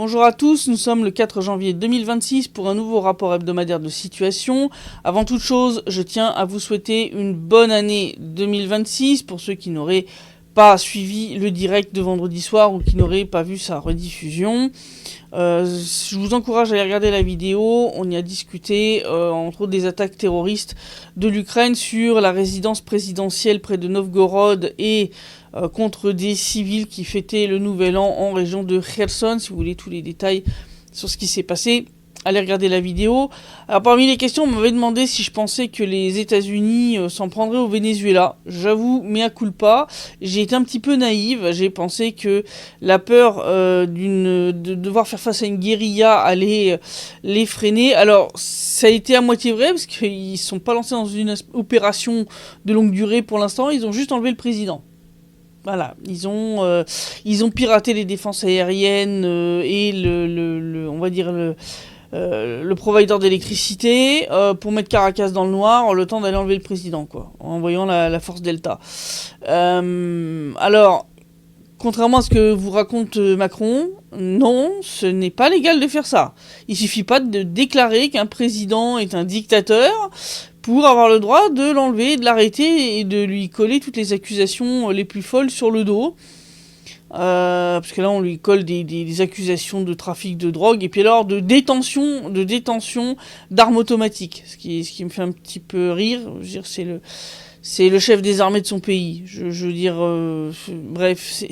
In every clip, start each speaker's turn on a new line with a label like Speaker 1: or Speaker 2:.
Speaker 1: Bonjour à tous, nous sommes le 4 janvier 2026 pour un nouveau rapport hebdomadaire de situation. Avant toute chose, je tiens à vous souhaiter une bonne année 2026 pour ceux qui n'auraient pas suivi le direct de vendredi soir ou qui n'auraient pas vu sa rediffusion. Je vous encourage à aller regarder la vidéo, on y a discuté entre autres des attaques terroristes de l'Ukraine sur la résidence présidentielle près de Novgorod et contre des civils qui fêtaient le nouvel an en région de Kherson. Si vous voulez tous les détails sur ce qui s'est passé, allez regarder la vidéo. Alors parmi les questions, on m'avait demandé si je pensais que les États-Unis s'en prendraient au Venezuela. J'avoue, mea culpa, j'ai été un petit peu naïve. J'ai pensé que la peur de devoir faire face à une guérilla allait les freiner. Alors ça a été à moitié vrai parce qu'ils ne sont pas lancés dans une opération de longue durée pour l'instant. Ils ont juste enlevé le président. Voilà, ils ont piraté les défenses aériennes et on va dire le provider d'électricité pour mettre Caracas dans le noir le temps d'aller enlever le président, quoi, en envoyant la force Delta. Alors, contrairement à ce que vous raconte Macron, non, ce n'est pas légal de faire ça. Il suffit pas de déclarer qu'un président est un dictateur pour avoir le droit de l'enlever, de l'arrêter et de lui coller toutes les accusations les plus folles sur le dos. Parce que là, on lui colle des accusations de trafic de drogue et puis alors de détention d'armes automatiques. Ce qui me fait un petit peu rire. Je veux dire, c'est le chef des armées de son pays. Je veux dire, bref,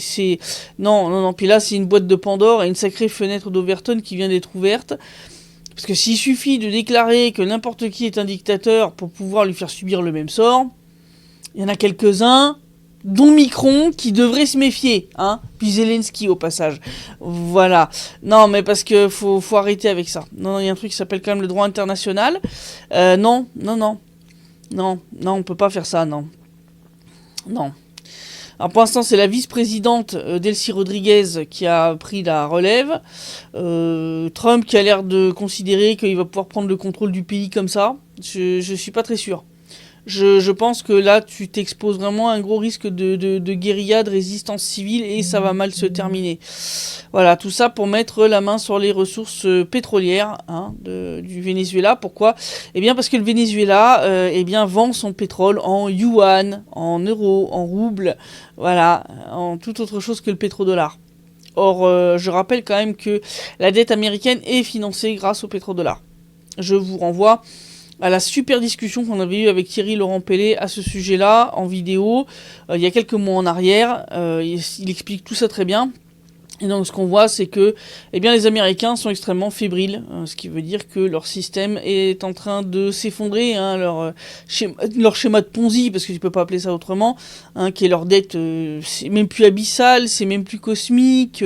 Speaker 1: non. Puis là, c'est une boîte de Pandore et une sacrée fenêtre d'Overton qui vient d'être ouverte. Parce que s'il suffit de déclarer que n'importe qui est un dictateur pour pouvoir lui faire subir le même sort, il y en a quelques-uns, dont Micron, qui devrait se méfier, hein, puis Zelensky au passage. Voilà. Non, mais parce que faut arrêter avec ça. Non, il y a un truc qui s'appelle quand même le droit international. Non, on peut pas faire ça, non. Alors pour l'instant, c'est la vice-présidente Delcy Rodriguez qui a pris la relève. Trump qui a l'air de considérer qu'il va pouvoir prendre le contrôle du pays comme ça. Je suis pas très sûr. Je pense que là, tu t'exposes vraiment à un gros risque de guérilla, de résistance civile, et ça va mal se terminer. Voilà, tout ça pour mettre la main sur les ressources pétrolières du Venezuela. Pourquoi ? Eh bien, parce que le Venezuela vend son pétrole en yuan, en euros, en roubles, voilà, en toute autre chose que le pétrodollar. Or, je rappelle quand même que la dette américaine est financée grâce au pétrodollar. Je vous renvoie à la super discussion qu'on avait eue avec Thierry Laurent-Pellet à ce sujet-là, en vidéo, il y a quelques mois en arrière. Il explique tout ça très bien. Et donc ce qu'on voit, c'est que les Américains sont extrêmement fébriles, ce qui veut dire que leur système est en train de s'effondrer, leur schéma de Ponzi, parce que tu peux pas appeler ça autrement, qui est leur dette, c'est même plus abyssale, c'est même plus cosmique,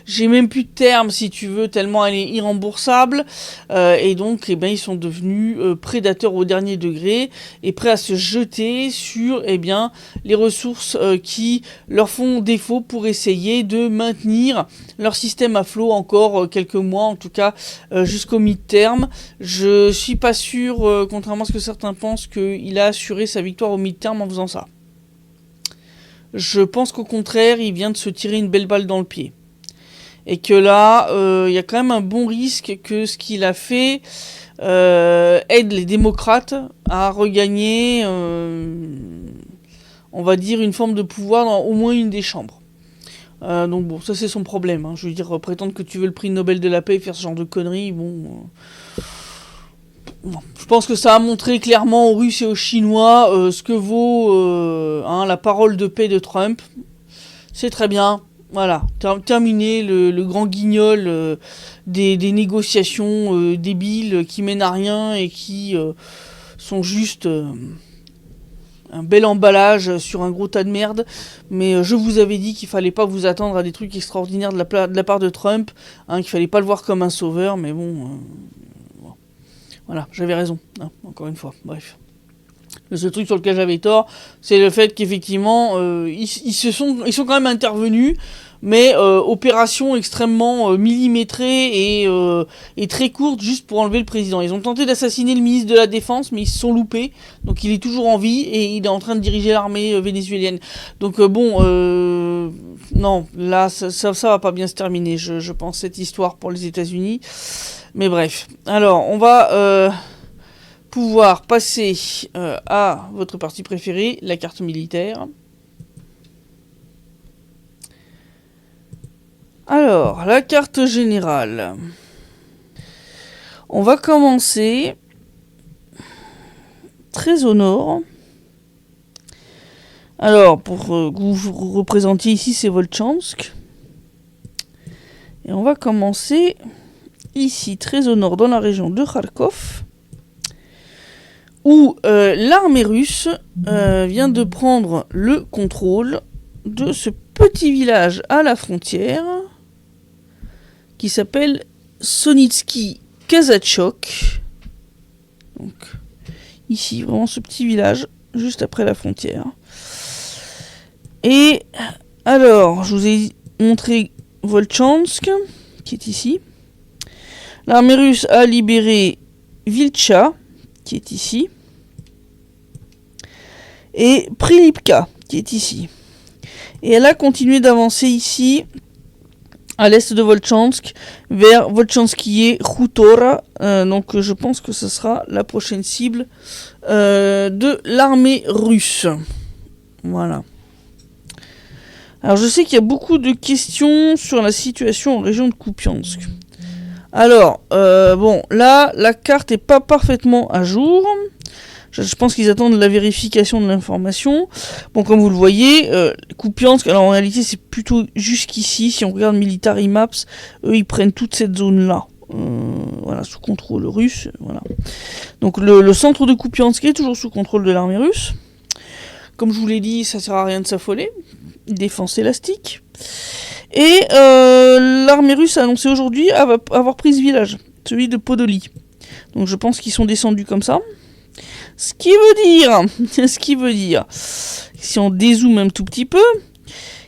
Speaker 1: j'ai même plus de termes si tu veux, tellement elle est irremboursable, et donc ils sont devenus prédateurs au dernier degré, et prêts à se jeter sur les ressources qui leur font défaut pour essayer de maintenir leur système à flot encore quelques mois, en tout cas jusqu'au mi-terme. Je suis pas sûr, contrairement à ce que certains pensent, qu'il a assuré sa victoire au mi-terme en faisant ça. Je pense qu'au contraire, il vient de se tirer une belle balle dans le pied. Et que là, il y a quand même un bon risque que ce qu'il a fait aide les démocrates à regagner, on va dire, une forme de pouvoir dans au moins une des chambres. Donc bon, ça c'est son problème. Je veux dire, prétendre que tu veux le prix Nobel de la paix et faire ce genre de conneries, je pense que ça a montré clairement aux Russes et aux Chinois ce que vaut la parole de paix de Trump. C'est très bien. Voilà, terminé le grand guignol des négociations débiles qui mènent à rien et qui sont juste un bel emballage sur un gros tas de merde, mais je vous avais dit qu'il fallait pas vous attendre à des trucs extraordinaires de la part de Trump, qu'il fallait pas le voir comme un sauveur, mais bon, voilà, j'avais raison, encore une fois, bref. Le seul truc sur lequel j'avais tort, c'est le fait qu'effectivement, ils sont quand même intervenus, mais opération extrêmement millimétrée et très courte juste pour enlever le président. Ils ont tenté d'assassiner le ministre de la Défense, mais ils se sont loupés, donc il est toujours en vie et il est en train de diriger l'armée vénézuélienne. Donc non, là, ça va pas bien se terminer, je pense, cette histoire pour les États-Unis. Mais bref. Alors, on va pouvoir passer à votre partie préférée, la carte militaire. Alors, la carte générale. On va commencer très au nord. Alors, pour que vous représentiez ici, c'est Volchansk. Et on va commencer ici, très au nord, dans la région de Kharkov, où l'armée russe vient de prendre le contrôle de ce petit village à la frontière qui s'appelle Sonitsky Kazachok. Donc, ici, vraiment ce petit village, juste après la frontière. Et alors, je vous ai montré Volchansk, qui est ici. L'armée russe a libéré Vilcha, qui est ici. Et Prilipka, qui est ici. Et elle a continué d'avancer ici, à l'est de Volchansk, vers Volchanskie Khutora. Donc je pense que ce sera la prochaine cible de l'armée russe. Voilà. Alors je sais qu'il y a beaucoup de questions sur la situation en région de Kupiansk. Alors, bon, là, la carte n'est pas parfaitement à jour. Je pense qu'ils attendent la vérification de l'information. Bon, comme vous le voyez, Kupiansk, alors en réalité c'est plutôt jusqu'ici. Si on regarde Military Maps, eux ils prennent toute cette zone-là. Voilà, sous contrôle russe. Voilà. Donc le centre de Kupiansk est toujours sous contrôle de l'armée russe. Comme je vous l'ai dit, ça sert à rien de s'affoler. Défense élastique. Et l'armée russe a annoncé aujourd'hui avoir pris ce village, celui de Podoli. Donc je pense qu'ils sont descendus comme ça. Ce qui veut dire, si on dézoome un tout petit peu,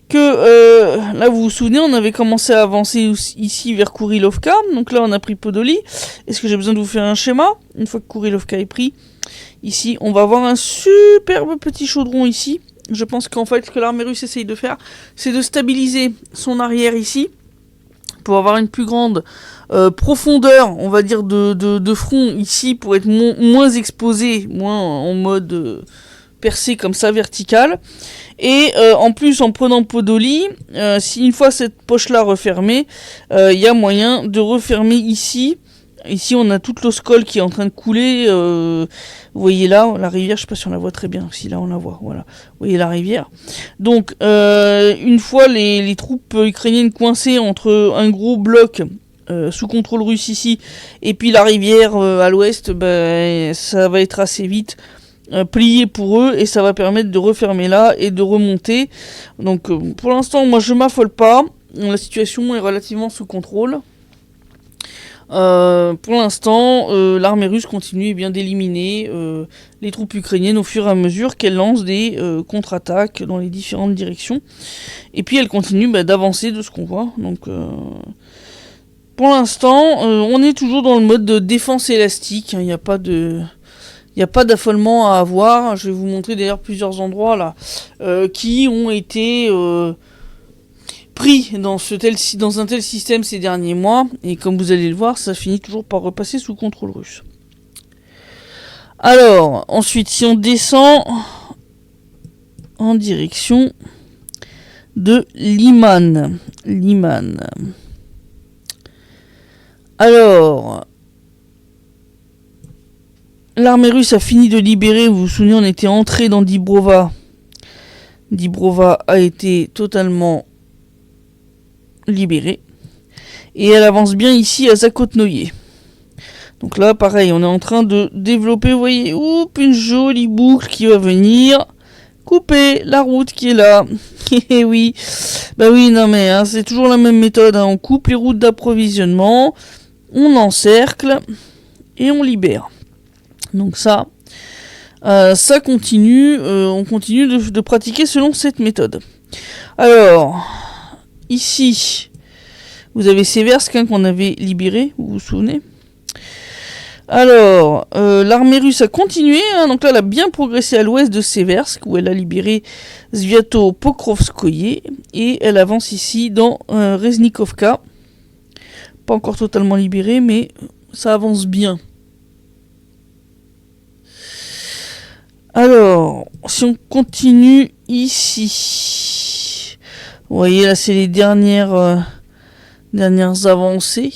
Speaker 1: que là vous vous souvenez, on avait commencé à avancer ici vers Kurilovka, donc là on a pris Podoli. Est-ce que j'ai besoin de vous faire un schéma? Une fois que Kurilovka est pris, ici on va avoir un superbe petit chaudron ici. Je pense qu'en fait ce que l'armée russe essaye de faire, c'est de stabiliser son arrière ici, pour avoir une plus grande profondeur, on va dire, de front ici, pour être moins exposé, moins en mode percé comme ça, vertical. Et en plus, en prenant Podoli, si une fois cette poche-là refermée, il y a moyen de refermer ici. Ici, on a toute l'Oskol qui est en train de couler. Vous voyez là, la rivière, je ne sais pas si on la voit très bien. Si là, on la voit, voilà. Vous voyez la rivière. Donc, une fois les troupes ukrainiennes coincées entre un gros bloc sous contrôle russe ici, et puis la rivière à l'ouest, ben, ça va être assez vite plié pour eux, et ça va permettre de refermer là et de remonter. Donc, pour l'instant, moi, je m'affole pas. La situation est relativement sous contrôle. Pour l'instant, l'armée russe continue bien d'éliminer les troupes ukrainiennes au fur et à mesure qu'elles lancent des contre-attaques dans les différentes directions. Et puis elle continue d'avancer de ce qu'on voit. Donc, pour l'instant, on est toujours dans le mode de défense élastique. Il n'y a pas d'affolement à avoir. Je vais vous montrer d'ailleurs plusieurs endroits là qui ont été pris dans un tel système ces derniers mois, et comme vous allez le voir, ça finit toujours par repasser sous contrôle russe. Alors, ensuite, si on descend en direction de Liman. Alors, l'armée russe a fini de libérer, vous vous souvenez, on était entré dans Dibrova. Dibrova a été totalement libérée, et elle avance bien ici à Zakotnoye. Donc là pareil, on est en train de développer, vous voyez, une jolie boucle qui va venir couper la route qui est là. Et oui, bah oui, non mais hein, c'est toujours la même méthode, hein. On coupe les routes d'approvisionnement, on encercle et on libère. Donc ça continue, on continue de pratiquer selon cette méthode. Alors ici, vous avez Seversk qu'on avait libéré, vous vous souvenez. Alors, l'armée russe a continué, hein, donc là elle a bien progressé à l'ouest de Seversk, où elle a libéré Sviato-Pokrovskoye, et elle avance ici dans Reznikovka. Pas encore totalement libérée, mais ça avance bien. Alors, si on continue ici, vous voyez là c'est les dernières avancées.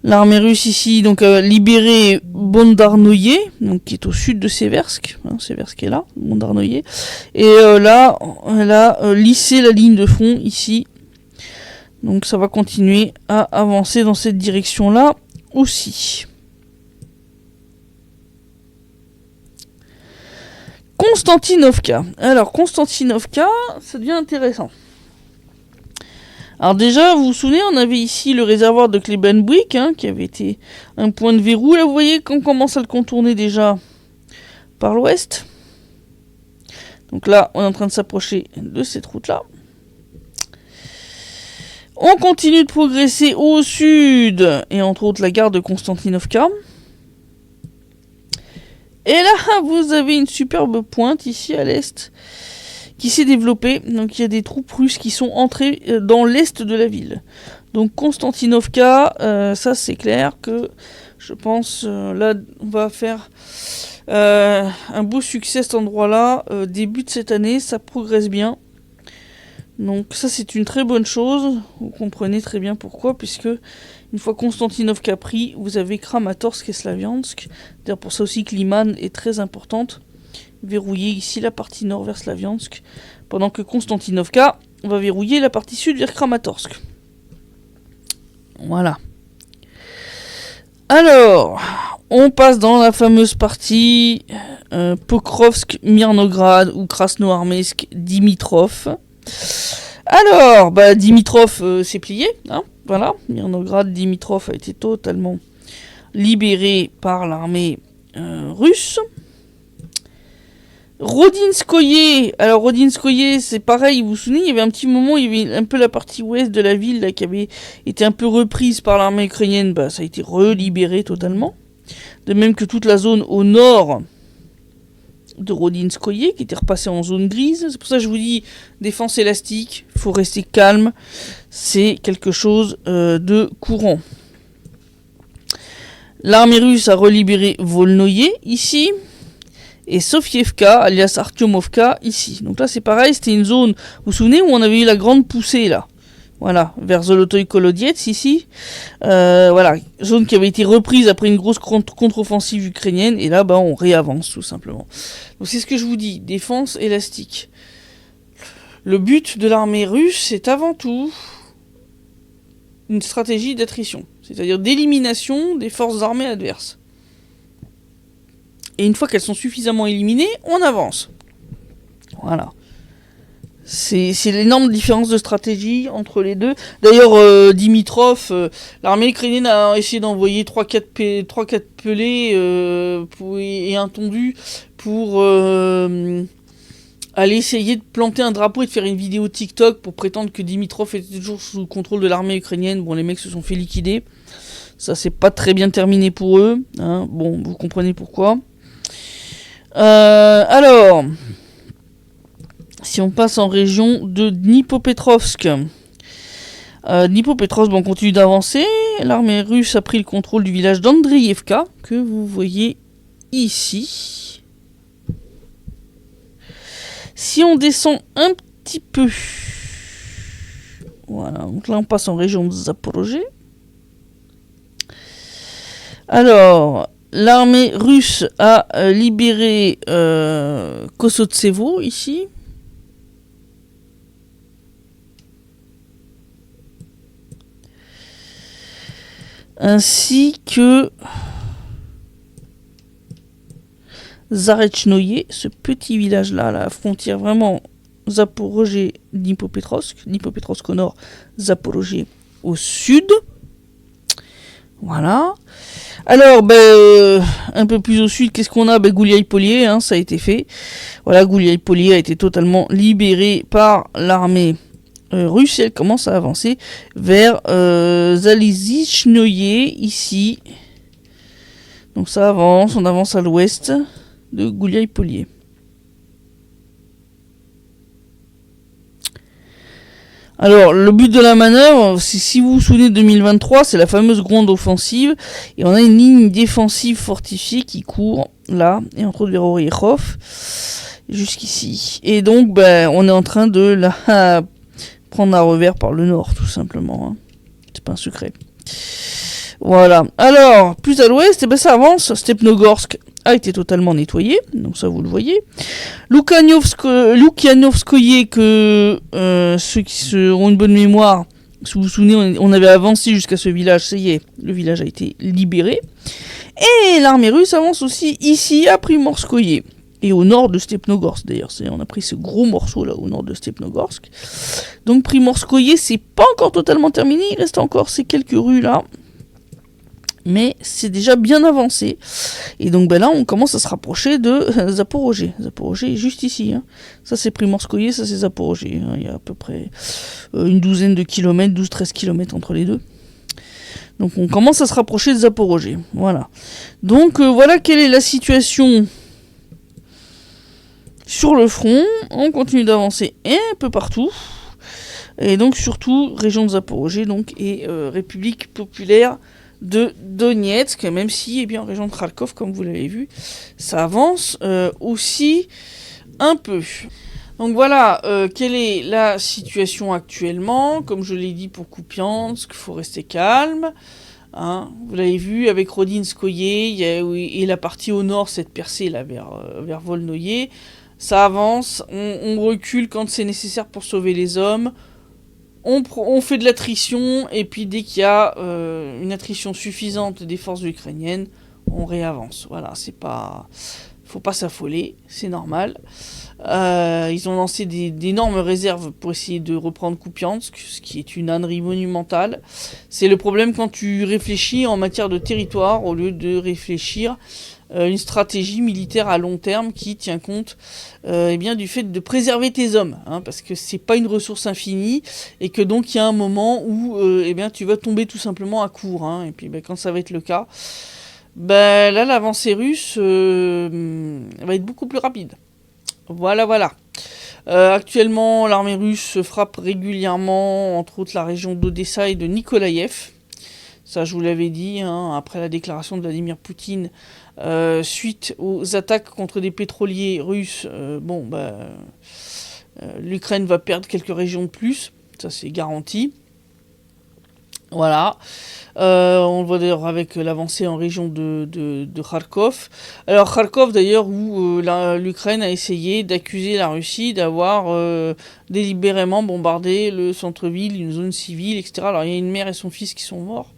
Speaker 1: L'armée russe ici donc a libéré Bondarnoye, donc qui est au sud de Seversk. Hein, Seversk est là, Bondarnoye. Et là, elle a lissé la ligne de front ici. Donc ça va continuer à avancer dans cette direction-là aussi. Konstantinovka. Alors Konstantinovka, ça devient intéressant. Alors déjà, vous vous souvenez, on avait ici le réservoir de Klebenbuik, hein, qui avait été un point de verrou. Là, vous voyez qu'on commence à le contourner déjà par l'ouest. Donc là, on est en train de s'approcher de cette route-là. On continue de progresser au sud, et entre autres la gare de Konstantinovka. Et là, vous avez une superbe pointe ici à l'est qui s'est développée. Donc il y a des troupes russes qui sont entrées dans l'est de la ville. Donc Konstantinovka, ça c'est clair que je pense là on va faire un beau succès à cet endroit-là. Début de cette année, ça progresse bien. Donc ça c'est une très bonne chose. Vous comprenez très bien pourquoi, puisque une fois Konstantinovka pris, vous avez Kramatorsk et Slaviansk. D'ailleurs pour ça aussi que Liman est très importante. Verrouiller ici la partie nord vers Slaviansk, pendant que Konstantinovka va verrouiller la partie sud vers Kramatorsk. Voilà. Alors, on passe dans la fameuse partie Pokrovsk, Mirnograd ou Krasnoarmeysk, Dimitrov. Alors, Dimitrov c'est plié, hein, voilà. Mirnograd, Dimitrov a été totalement libéré par l'armée russe. Rodinskoye, alors Rodinskoye c'est pareil, vous vous souvenez, il y avait un petit moment, il y avait un peu la partie ouest de la ville là, qui avait été un peu reprise par l'armée ukrainienne, ça a été relibéré totalement. De même que toute la zone au nord de Rodinskoye, qui était repassée en zone grise. C'est pour ça que je vous dis, défense élastique, il faut rester calme, c'est quelque chose de courant. L'armée russe a relibéré Volnoye ici, et Sofievka, alias Artyomovka, ici. Donc là, c'est pareil, c'était une zone, vous vous souvenez, où on avait eu la grande poussée, là. Voilà, vers Zolotoy Kolodiets, ici. Voilà, zone qui avait été reprise après une grosse contre-offensive ukrainienne, et là, on réavance, tout simplement. Donc c'est ce que je vous dis, défense élastique. Le but de l'armée russe, c'est avant tout une stratégie d'attrition, c'est-à-dire d'élimination des forces armées adverses. Et une fois qu'elles sont suffisamment éliminées, on avance. Voilà. C'est l'énorme différence de stratégie entre les deux. D'ailleurs, Dimitrov, l'armée ukrainienne a essayé d'envoyer 3-4 pelés et un tondu pour aller essayer de planter un drapeau et de faire une vidéo TikTok pour prétendre que Dimitrov était toujours sous le contrôle de l'armée ukrainienne. Bon, les mecs se sont fait liquider. Ça, c'est pas très bien terminé pour eux. Hein. Bon, vous comprenez pourquoi. Alors, si on passe en région de Dnipropetrovsk, Dnipropetrovsk, on continue d'avancer. L'armée russe a pris le contrôle du village d'Andreïevka, que vous voyez ici. Si on descend un petit peu, voilà, donc là on passe en région de Zaporozhye. Alors, l'armée russe a libéré Kosotsevo ici. Ainsi que Zarechnoye, ce petit village-là, à la frontière vraiment Zaporozhye-Dnipropetrovsk. Dnipropetrovsk au nord, Zaporozhye au sud. Voilà. Alors, un peu plus au sud, qu'est-ce qu'on a? Gouliaï-Polier, hein, ça a été fait. Voilà, Gouliaï-Polier a été totalement libéré par l'armée russe, elle commence à avancer vers Zalizhnoye, ici. Donc ça avance, on avance à l'ouest de Gouliaï-Polier. Alors, le but de la manœuvre, c'est, si vous vous souvenez de 2023, c'est la fameuse grande offensive, et on a une ligne défensive fortifiée qui court là, et entre autres vers Oriekhov, jusqu'ici. Et donc, on est en train de la prendre à revers par le nord, tout simplement. Hein. C'est pas un secret. Voilà. Alors, plus à l'ouest, ça avance. Stepnogorsk a été totalement nettoyé, donc ça vous le voyez. Loukianovskoye, que ceux qui ont une bonne mémoire, si vous vous souvenez, on avait avancé jusqu'à ce village, ça y est, le village a été libéré. Et l'armée russe avance aussi ici à Primorskoye. Et au nord de Stepnogorsk d'ailleurs, on a pris ce gros morceau là au nord de Stepnogorsk. Donc Primorskoye, c'est pas encore totalement terminé, il reste encore ces quelques rues là. Mais c'est déjà bien avancé. Et donc là, on commence à se rapprocher de Zaporozhye. Zaporozhye est juste ici. Hein. Ça, c'est Primorskoye, ça, c'est Zaporozhye. Hein. Il y a à peu près une douzaine de kilomètres, 12-13 kilomètres entre les deux. Donc on commence à se rapprocher de Zaporozhye. Voilà. Donc voilà quelle est la situation sur le front. On continue d'avancer un peu partout. Et donc surtout, région de Zaporozhye donc, et République populaire de Donetsk, même si en région de Kharkov, comme vous l'avez vu, ça avance aussi un peu. Donc voilà, quelle est la situation actuellement. Comme je l'ai dit pour Kupiansk, il faut rester calme. Hein. Vous l'avez vu avec Rodinskoye, et la partie au nord, cette percée là vers Volnoye. Ça avance, on recule quand c'est nécessaire pour sauver les hommes. On fait de l'attrition, et puis dès qu'il y a une attrition suffisante des forces ukrainiennes, on réavance. Voilà, faut pas s'affoler, c'est normal. Ils ont lancé d'énormes réserves pour essayer de reprendre Kupiansk, ce qui est une ânerie monumentale. C'est le problème quand tu réfléchis en matière de territoire, au lieu de réfléchir une stratégie militaire à long terme qui tient compte du fait de préserver tes hommes, hein, parce que c'est pas une ressource infinie, et que donc il y a un moment où tu vas tomber tout simplement à court, hein, et puis quand ça va être le cas, là l'avancée russe va être beaucoup plus rapide. Voilà. Actuellement, l'armée russe frappe régulièrement, entre autres la région d'Odessa et de Nikolaïev. Ça, je vous l'avais dit, hein, après la déclaration de Vladimir Poutine, suite aux attaques contre des pétroliers russes, l'Ukraine va perdre quelques régions de plus, ça c'est garanti. Voilà. On le voit d'ailleurs avec l'avancée en région de Kharkov. Alors Kharkov d'ailleurs, où l'Ukraine a essayé d'accuser la Russie d'avoir délibérément bombardé le centre-ville, une zone civile, etc. Alors il y a une mère et son fils qui sont morts,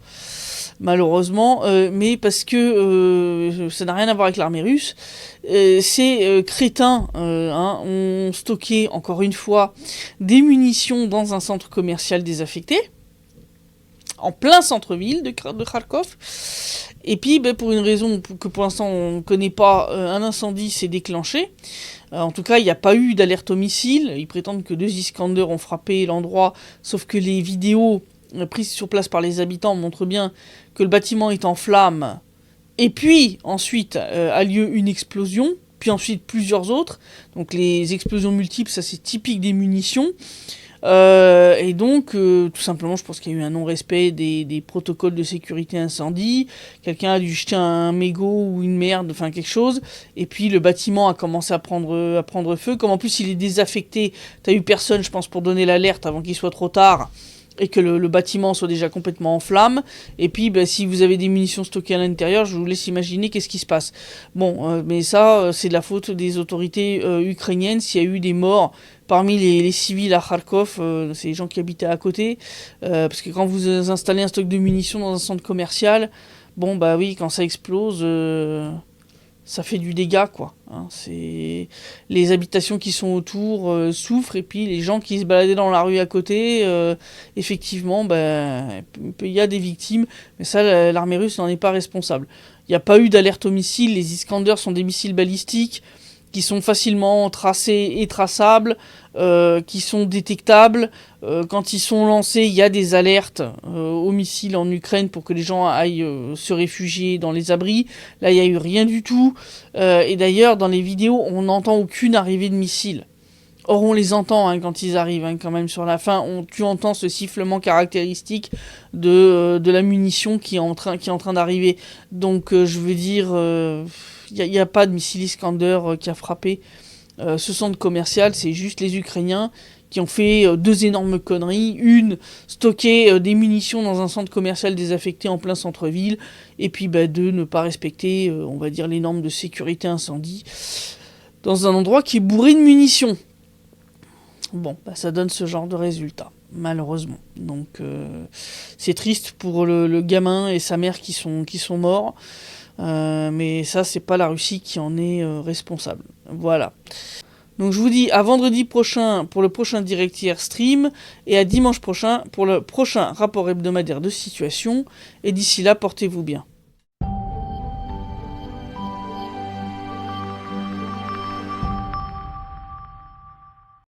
Speaker 1: malheureusement, mais parce que ça n'a rien à voir avec l'armée russe. Ces crétins ont stocké, encore une fois, des munitions dans un centre commercial désaffecté, en plein centre-ville de Kharkov. Et puis, pour une raison que pour l'instant on ne connaît pas, un incendie s'est déclenché. En tout cas, il n'y a pas eu d'alerte au missile. Ils prétendent que 2 Iskander ont frappé l'endroit, sauf que les vidéos prises sur place par les habitants montrent bien que le bâtiment est en flammes. Et puis, ensuite, a lieu une explosion, puis ensuite plusieurs autres. Donc les explosions multiples, ça c'est typique des munitions. Et donc, tout simplement, je pense qu'il y a eu un non-respect des protocoles de sécurité incendie. Quelqu'un a dû jeter un mégot ou une merde, enfin quelque chose. Et puis le bâtiment a commencé à prendre feu. Comme en plus il est désaffecté, t'as eu personne, je pense, pour donner l'alerte avant qu'il soit trop tard. Et que le bâtiment soit déjà complètement en flammes. Et puis, si vous avez des munitions stockées à l'intérieur, je vous laisse imaginer qu'est-ce qui se passe. Bon, mais ça, c'est de la faute des autorités ukrainiennes. S'il y a eu des morts parmi les civils à Kharkov, c'est les gens qui habitaient à côté. Parce que quand vous installez un stock de munitions dans un centre commercial, oui, quand ça explose... ça fait du dégât, quoi. Hein, c'est les habitations qui sont autour souffrent, et puis les gens qui se baladaient dans la rue à côté, effectivement, il y a des victimes, mais ça, l'armée russe n'en est pas responsable. Il n'y a pas eu d'alerte au missile. Les Iskander sont des missiles balistiques. qui sont facilement tracés et traçables, qui sont détectables. Quand ils sont lancés, il y a des alertes aux missiles en Ukraine pour que les gens aillent se réfugier dans les abris. Là, il n'y a eu rien du tout. Et d'ailleurs, dans les vidéos, on n'entend aucune arrivée de missiles. Or, on les entend quand ils arrivent, quand même, sur la fin. Tu entends ce sifflement caractéristique de la munition qui est en train d'arriver. Donc, je veux dire, il n'y a pas de missile Iskander qui a frappé ce centre commercial. C'est juste les Ukrainiens qui ont fait 2 énormes conneries. Une, stocker des munitions dans un centre commercial désaffecté en plein centre-ville. Et puis, 2, ne pas respecter, on va dire, les normes de sécurité incendie dans un endroit qui est bourré de munitions. Bon, ça donne ce genre de résultat, malheureusement. Donc, c'est triste pour le gamin et sa mère qui sont morts. Mais ça, c'est pas la Russie qui en est responsable. Voilà. Donc, je vous dis à vendredi prochain pour le prochain Directier Stream et à dimanche prochain pour le prochain rapport hebdomadaire de situation. Et d'ici là, portez-vous bien.